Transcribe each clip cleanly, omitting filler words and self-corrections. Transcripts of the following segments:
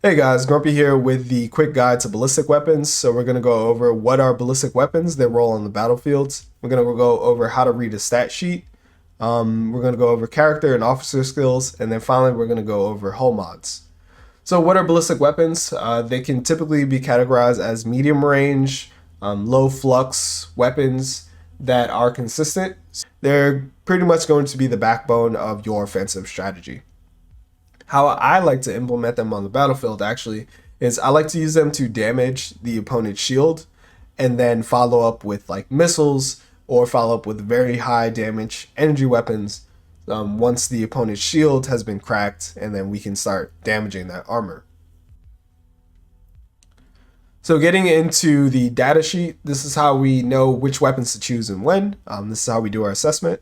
Hey guys, Grumpy here with the quick guide to ballistic weapons. So we're going to go over what are ballistic weapons, their role on the battlefields. We're going to go over how to read a stat sheet. We're going to go over character and officer skills. And then finally, we're going to go over hull mods. So what are ballistic weapons? They can typically be categorized as medium range, low flux weapons that are consistent. They're pretty much going to be the backbone of your offensive strategy. How I like to implement them on the battlefield actually is I like to use them to damage the opponent's shield and then follow up with like missiles or follow up with very high damage energy weapons once the opponent's shield has been cracked, and then we can start damaging that armor. So getting into the data sheet, this is how we know which weapons to choose and when. This is how we do our assessment.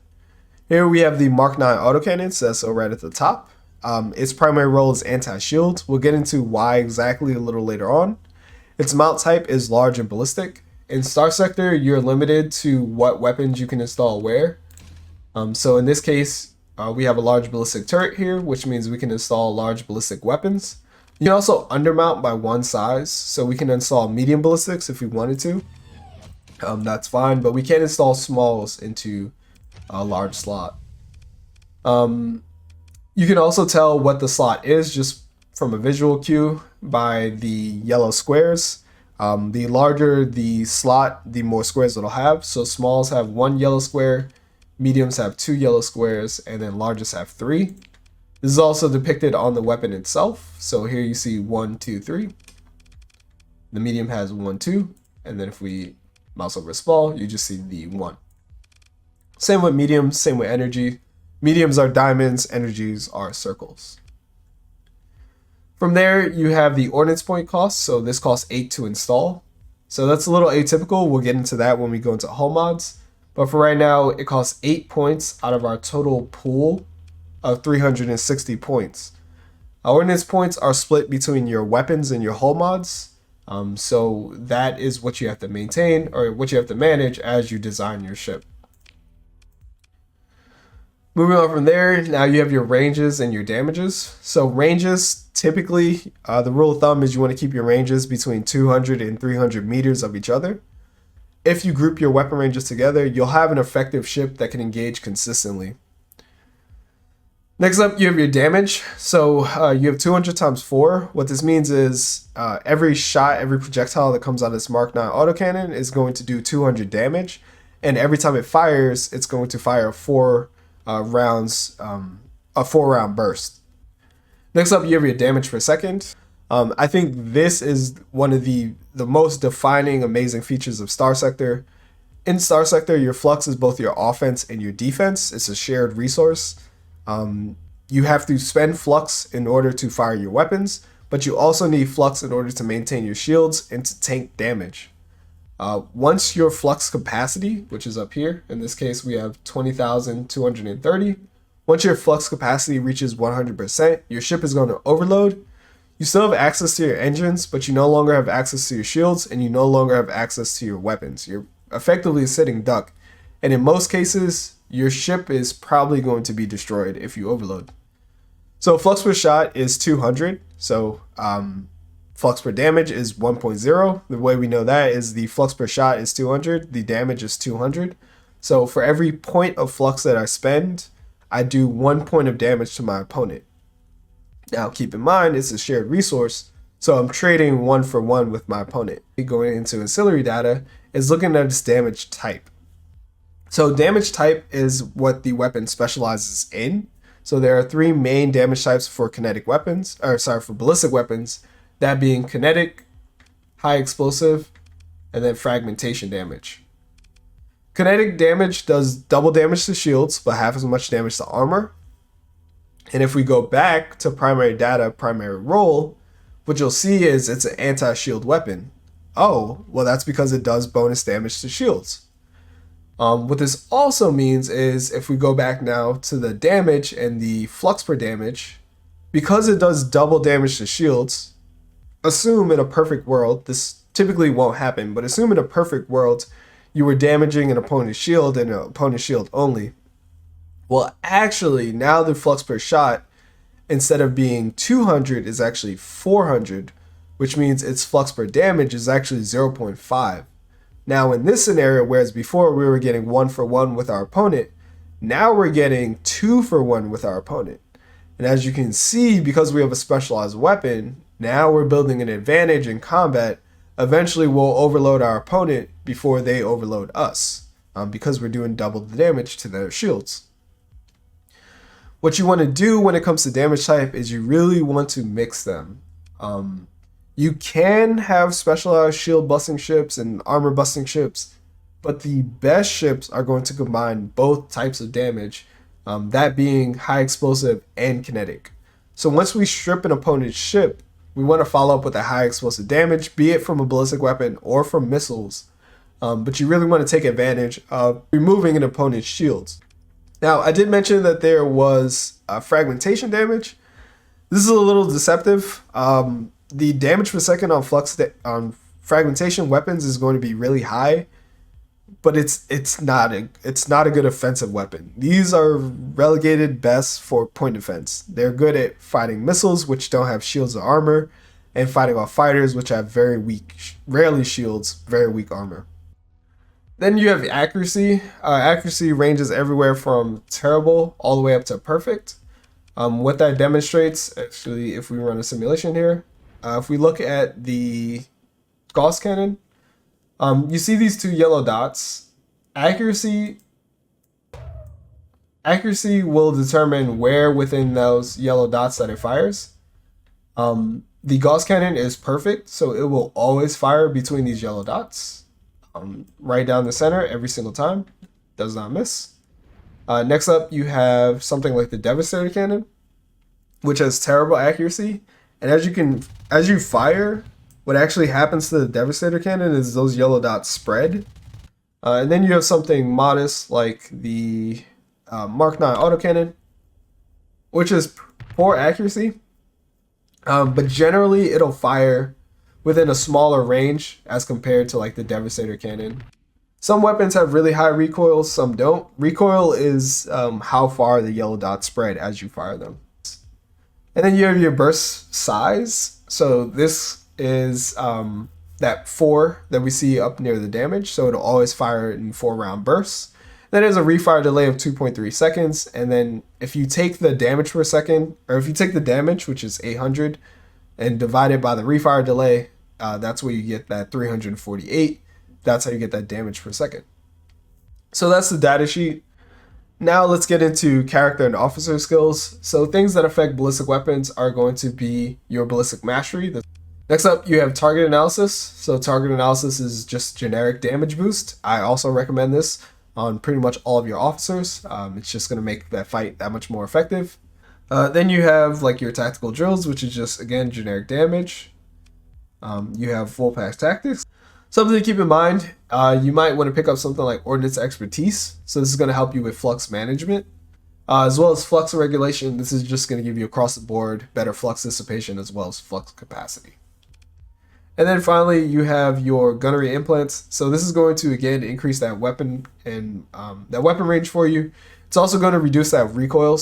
Here we have the Mark 9 autocannon, so that's right at the top. Its primary role is anti-shield. We'll get into why exactly a little later on. Its mount type is large and ballistic. In Starsector, you're limited to what weapons you can install where. So in this case, we have a large ballistic turret here, which means we can install large ballistic weapons. You can also undermount by one size, so we can install medium ballistics if we wanted to. That's fine, but we can't install smalls into a large slot. You can also tell what the slot is just from a visual cue by the yellow squares. The larger the slot, the more squares it'll have. So smalls have one yellow square, mediums have two yellow squares, and then largest have three. This is also depicted on the weapon itself. So here you see 1, 2, 3. The medium has 1, 2, and then if we mouse over small, you just see the 1. Same with mediums, same with energy. Mediums are diamonds, energies are circles. From there, you have the ordnance point cost. So this costs 8 to install. So that's a little atypical. We'll get into that when we go into hull mods. But for right now, it costs 8 points out of our total pool of 360 points. Our ordnance points are split between your weapons and your hull mods. So that is what you have to maintain or what you have to manage as you design your ship. Moving on from there, now you have your ranges and your damages. So ranges, typically, the rule of thumb is you want to keep your ranges between 200 and 300 meters of each other. If you group your weapon ranges together, you'll have an effective ship that can engage consistently. Next up, you have your damage. So you have 200 times 4. What this means is every shot, every projectile that comes out of this Mark 9 autocannon is going to do 200 damage. And every time it fires, it's going to fire 4 rounds, a 4-round burst. Next up, you have your damage per second. I think this is one of the most defining, amazing features of Starsector. In Starsector, your flux is both your offense and your defense. It's a shared resource. You have to spend flux in order to fire your weapons, but you also need flux in order to maintain your shields and to tank damage. Once your flux capacity, which is up here, in this case we have 20,230. Once your flux capacity reaches 100%, your ship is going to overload. You still have access to your engines, but you no longer have access to your shields, and you no longer have access to your weapons. You're effectively a sitting duck, and in most cases, your ship is probably going to be destroyed if you overload. So flux per shot is 200. So flux per damage is 1.0. The way we know that is the flux per shot is 200. The damage is 200. So for every point of flux that I spend, I do 1 point of damage to my opponent. Now keep in mind, it's a shared resource, so I'm trading 1 for 1 with my opponent. Going into ancillary data is looking at its damage type. So damage type is what the weapon specializes in. So there are 3 main damage types for kinetic weapons, for ballistic weapons. That being kinetic, high explosive, and then fragmentation damage. Kinetic damage does double damage to shields, but half as much damage to armor. And if we go back to primary data, primary role, what you'll see is it's an anti-shield weapon. Oh, well that's because it does bonus damage to shields. What this also means is if we go back now to the damage and the flux per damage, because it does double damage to shields, assume in a perfect world, this typically won't happen, but assume in a perfect world you were damaging an opponent's shield and an opponent's shield only. Well, actually, now the flux per shot instead of being 200 is actually 400, which means its flux per damage is actually 0.5. Now in this scenario, whereas before we were getting 1-for-1 with our opponent, now we're getting 2-for-1 with our opponent. And as you can see, because we have a specialized weapon, now we're building an advantage in combat. Eventually we'll overload our opponent before they overload us, because we're doing double the damage to their shields. What you want to do when it comes to damage type is you really want to mix them. You can have specialized shield busting ships and armor busting ships, but the best ships are going to combine both types of damage, that being high explosive and kinetic. So once we strip an opponent's ship, we want to follow up with a high explosive damage, be it from a ballistic weapon or from missiles, but you really want to take advantage of removing an opponent's shields. Now, I did mention that there was fragmentation damage. This is a little deceptive. The damage per second on fragmentation weapons is going to be really high, but it's not a good offensive weapon. These are relegated best for point defense. They're good at fighting missiles, which don't have shields or armor, and fighting off fighters, which have very weak, rarely shields, very weak armor. Then you have accuracy. Accuracy ranges everywhere from terrible all the way up to perfect. What that demonstrates, actually, if we run a simulation here, if we look at the Gauss cannon, you see these two yellow dots. Accuracy will determine where within those yellow dots that it fires. The Gauss cannon is perfect, so it will always fire between these yellow dots. Right down the center every single time, does not miss. Next up, you have something like the Devastator cannon, which has terrible accuracy. And as you fire, what actually happens to the Devastator cannon is those yellow dots spread. And then you have something modest like the Mark 9 autocannon, which is poor accuracy, but generally it'll fire within a smaller range as compared to like the Devastator cannon. Some weapons have really high recoil, some don't. Recoil is how far the yellow dots spread as you fire them. And then you have your burst size. So this is that 4 that we see up near the damage. So it'll always fire in 4-round bursts. Then there's a refire delay of 2.3 seconds. And then if you take the damage per second, or if you take the damage, which is 800, and divide it by the refire delay, that's where you get that 348. That's how you get that damage per second. So that's the data sheet. Now let's get into character and officer skills. So things that affect ballistic weapons are going to be your ballistic mastery. Next up, you have target analysis. So target analysis is just generic damage boost. I also recommend this on pretty much all of your officers. It's just going to make that fight that much more effective. Then you have like your tactical drills, which is just, again, generic damage. You have full pack tactics. Something to keep in mind, you might want to pick up something like ordnance expertise. So this is going to help you with flux management, as well as flux regulation. This is just going to give you across the board better flux dissipation as well as flux capacity. And then finally, you have your gunnery implants. So this is going to, again, increase that weapon and that weapon range for you. It's also going to reduce that recoil.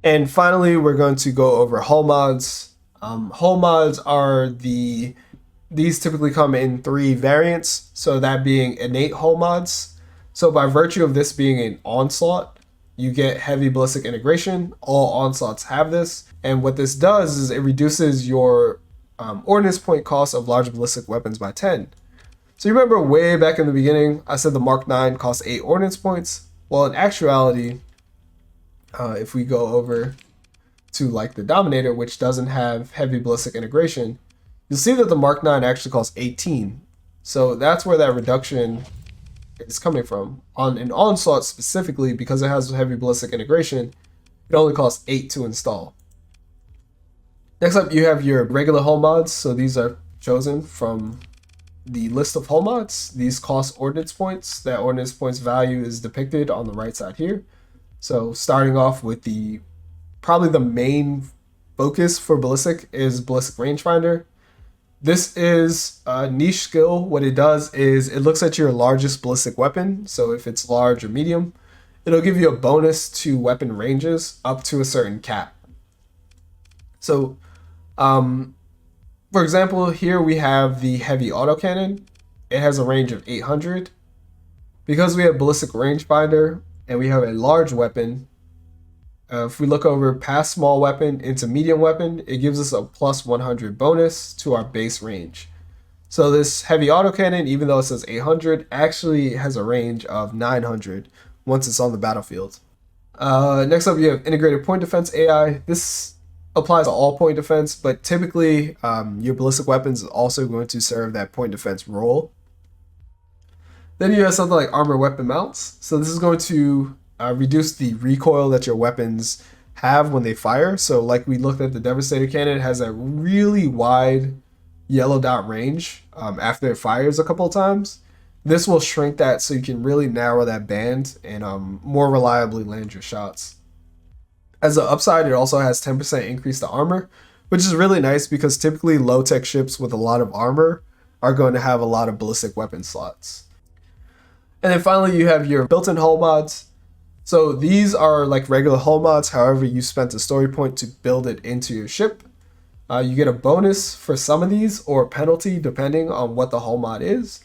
And finally, we're going to go over hull mods. Hull mods are these typically come in 3 variants. So that being innate hull mods. So by virtue of this being an onslaught, you get heavy ballistic integration. All onslaughts have this. And what this does is it reduces your ordnance point cost of large ballistic weapons by 10. So you remember way back in the beginning, I said the Mark 9 costs 8 ordnance points. Well, in actuality, if we go over to like the Dominator, which doesn't have heavy ballistic integration, you'll see that the Mark 9 actually costs 18. So that's where that reduction is coming from. On an onslaught specifically, because it has heavy ballistic integration, it only costs 8 to install. Next up, you have your regular hull mods. So these are chosen from the list of hull mods. These cost ordnance points. That ordnance points value is depicted on the right side here. So starting off with probably the main focus for ballistic is ballistic rangefinder. This is a niche skill. What it does is it looks at your largest ballistic weapon. So if it's large or medium, it'll give you a bonus to weapon ranges up to a certain cap. So, um, for example, here we have the heavy autocannon. It has a range of 800. Because we have ballistic rangefinder and we have a large weapon, if we look over past small weapon into medium weapon, it gives us a plus 100 bonus to our base range. So this heavy autocannon, even though it says 800, actually has a range of 900 once it's on the battlefield. Next up, you have integrated point defense AI. This applies to all point defense, but typically your ballistic weapons is also going to serve that point defense role. Then you have something like armor weapon mounts. So this is going to reduce the recoil that your weapons have when they fire. So like we looked at the Devastator cannon, it has a really wide yellow dot range after it fires a couple of times. This will shrink that so you can really narrow that band and more reliably land your shots. As an upside, it also has 10% increase to armor, which is really nice because typically low-tech ships with a lot of armor are going to have a lot of ballistic weapon slots. And then finally, you have your built-in hull mods. So these are like regular hull mods, however you spent a story point to build it into your ship. You get a bonus for some of these or a penalty depending on what the hull mod is.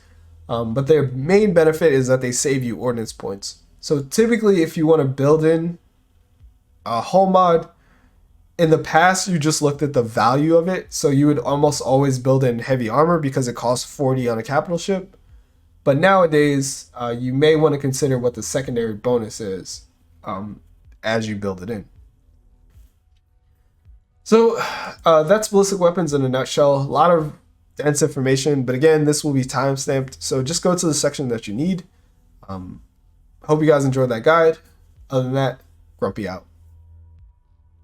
But their main benefit is that they save you ordnance points. So typically if you want to build in a hull mod, in the past you just looked at the value of it. So you would almost always build in heavy armor because it costs 40 on a capital ship. But nowadays, you may want to consider what the secondary bonus is as you build it in. So that's ballistic weapons in a nutshell. A lot of dense information, but again, this will be time-stamped. So just go to the section that you need. Hope you guys enjoyed that guide. Other than that, Grumpy out.